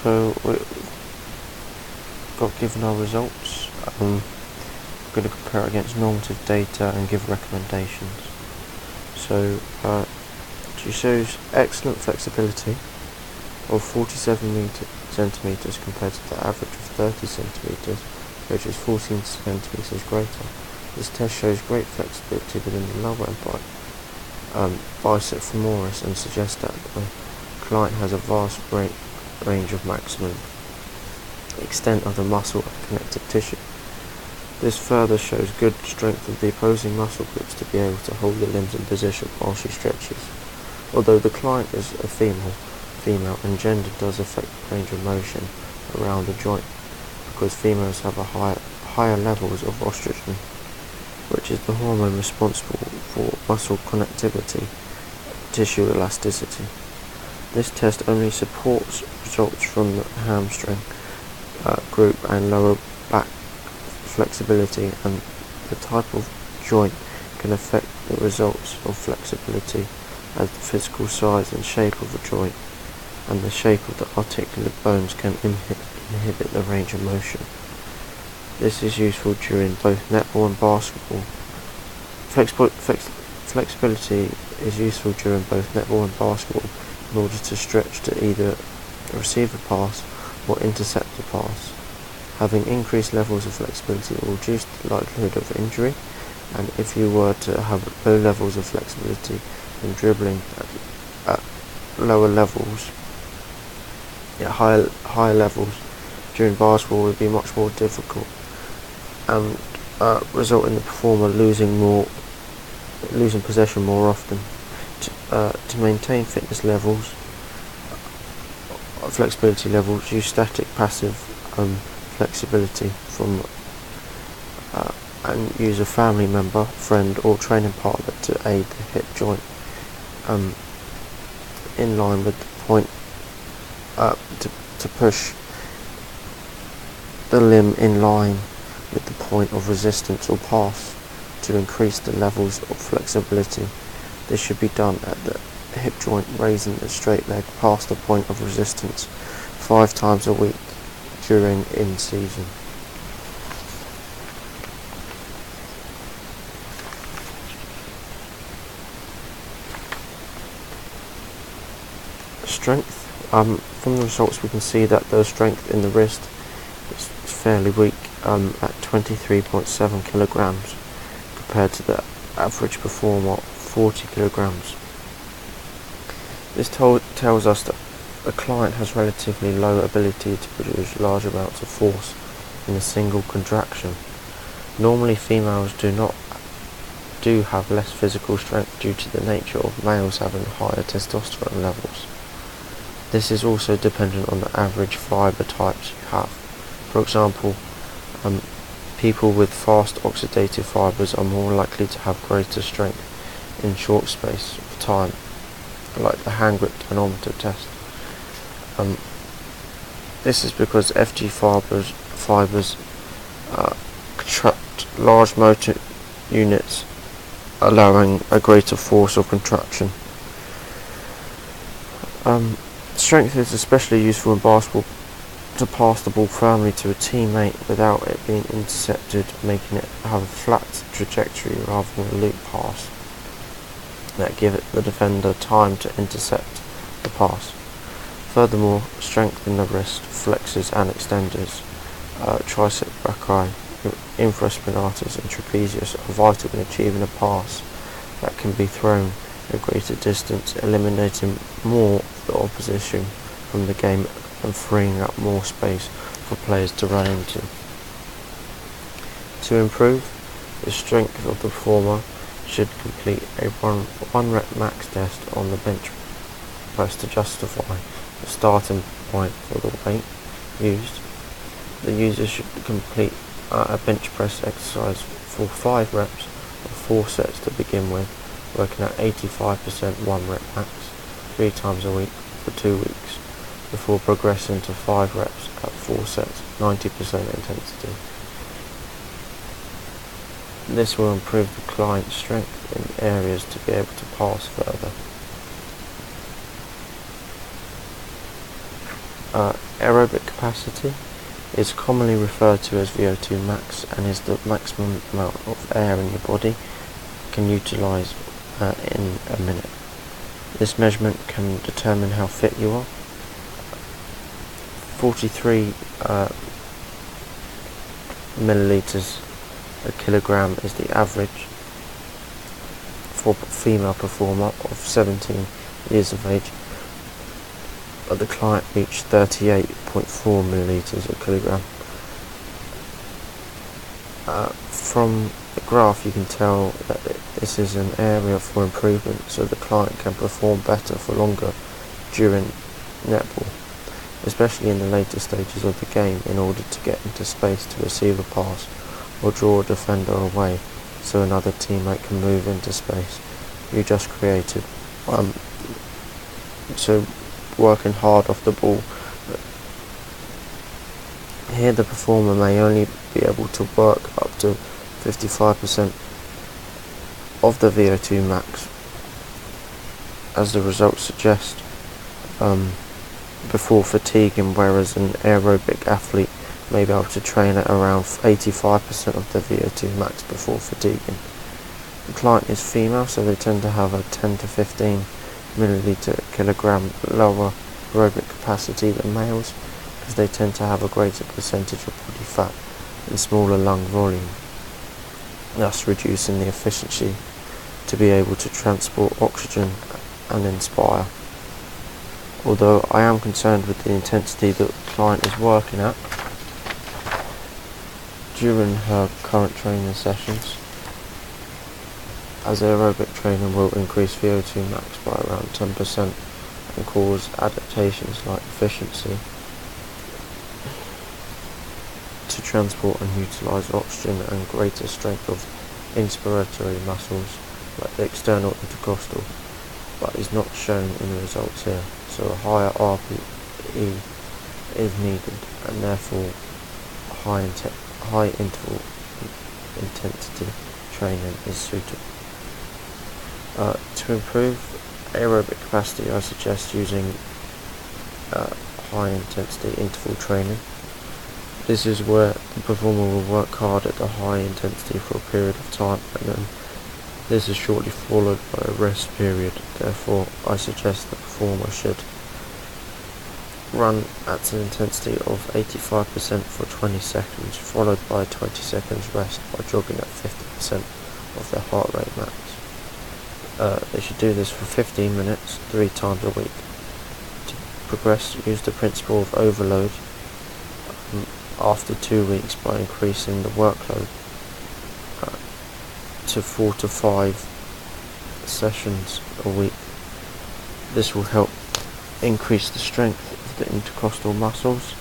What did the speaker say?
So we've got given our results. We're going to compare it against normative data and give recommendations. So she shows excellent flexibility of 47 centimeters compared to the average of 30 centimeters, which is 14 centimeters greater. This test shows great flexibility within the lower bicep femoris and suggests that the client has a vast range of maximum extent of the muscle and connective tissue. This further shows good strength of the opposing muscle groups to be able to hold the limbs in position while she stretches. Although the client is a female, and gender does affect the range of motion around the joint, because females have higher levels of estrogen, which is the hormone responsible for muscle connectivity, tissue elasticity. This test only supports results from the hamstring group and lower back flexibility, and the type of joint can affect the results of flexibility as the physical size and shape of the joint and the shape of the articular bones can inhibit the range of motion. This is useful during both netball and basketball. Flexibility is useful during both netball and basketball in order to stretch to either receive a pass or intercept the pass. Having increased levels of flexibility will reduce the likelihood of injury, and if you were to have low levels of flexibility, then dribbling at lower levels, at higher levels during basketball would be much more difficult and result in the performer losing possession more often. To maintain fitness levels, flexibility levels, use static passive flexibility from and use a family member, friend or training partner to aid the hip joint in line with the point to push the limb in line with the point of resistance or pass to increase the levels of flexibility. This should be done at the hip joint, raising the straight leg past the point of resistance 5 times a week during in-season. Strength. From the results we can see that the strength in the wrist is fairly weak at 23.7 kilograms compared to the average performer 40 kilograms. This tells us that a client has relatively low ability to produce large amounts of force in a single contraction. Normally females do have less physical strength due to the nature of males having higher testosterone levels. This is also dependent on the average fibre types you have. For example, people with fast oxidative fibres are more likely to have greater strength in short space of time, like the hand grip dynamometer test. This is because FG fibres contract large motor units, allowing a greater force of contraction. Strength is especially useful in basketball to pass the ball firmly to a teammate without it being intercepted, making it have a flat trajectory rather than a loop pass that give the defender time to intercept the pass. Furthermore, strength in the wrist, flexors and extenders, tricep brachii, infraspinatus and trapezius are vital in achieving a pass that can be thrown a greater distance, eliminating more of the opposition from the game and freeing up more space for players to run into. To improve the strength of the performer, should complete a one rep max test on the bench press to justify the starting point for the weight used. The user should complete a bench press exercise for 5 reps of 4 sets to begin with, working at 85% 1 rep max 3 times a week for 2 weeks, before progressing to 5 reps at 4 sets, 90% intensity. This will improve the client's strength in areas to be able to pass further. Aerobic capacity is commonly referred to as VO2 max and is the maximum amount of air in your body can utilise in a minute. This measurement can determine how fit you are. 43 millilitres a kilogram is the average for a female performer of 17 years of age, but the client reached 38.4 millilitres a kilogram. From the graph you can tell that this is an area for improvement, so the client can perform better for longer during netball, especially in the later stages of the game, in order to get into space to receive a pass or draw a defender away so another teammate can move into space you just created. So working hard off the ball. Here the performer may only be able to work up to 55% of the VO2 max, as the results suggest, before fatiguing, whereas an aerobic athlete may be able to train at around 85% of the VO2 max before fatiguing. The client is female, so they tend to have a 10 to 15 milliliter kilogram lower aerobic capacity than males, because they tend to have a greater percentage of body fat and smaller lung volume, thus reducing the efficiency to be able to transport oxygen and inspire. Although I am concerned with the intensity that the client is working at during her current training sessions, as aerobic training will increase VO2 max by around 10% and cause adaptations like efficiency to transport and utilise oxygen and greater strength of inspiratory muscles like the external intercostal, but is not shown in the results here, so a higher RPE is needed and therefore high interval intensity training is suitable. To improve aerobic capacity, I suggest using high intensity interval training. This is where the performer will work hard at the high intensity for a period of time, and then this is shortly followed by a rest period. Therefore, I suggest the performer should run at an intensity of 85% for 20 seconds, followed by 20 seconds rest by jogging at 50% of their heart rate max. They should do this for 15 minutes, 3 times a week. To progress, use the principle of overload after 2 weeks by increasing the workload to 4 to 5 sessions a week. This will help increase the strength of the intercostal muscles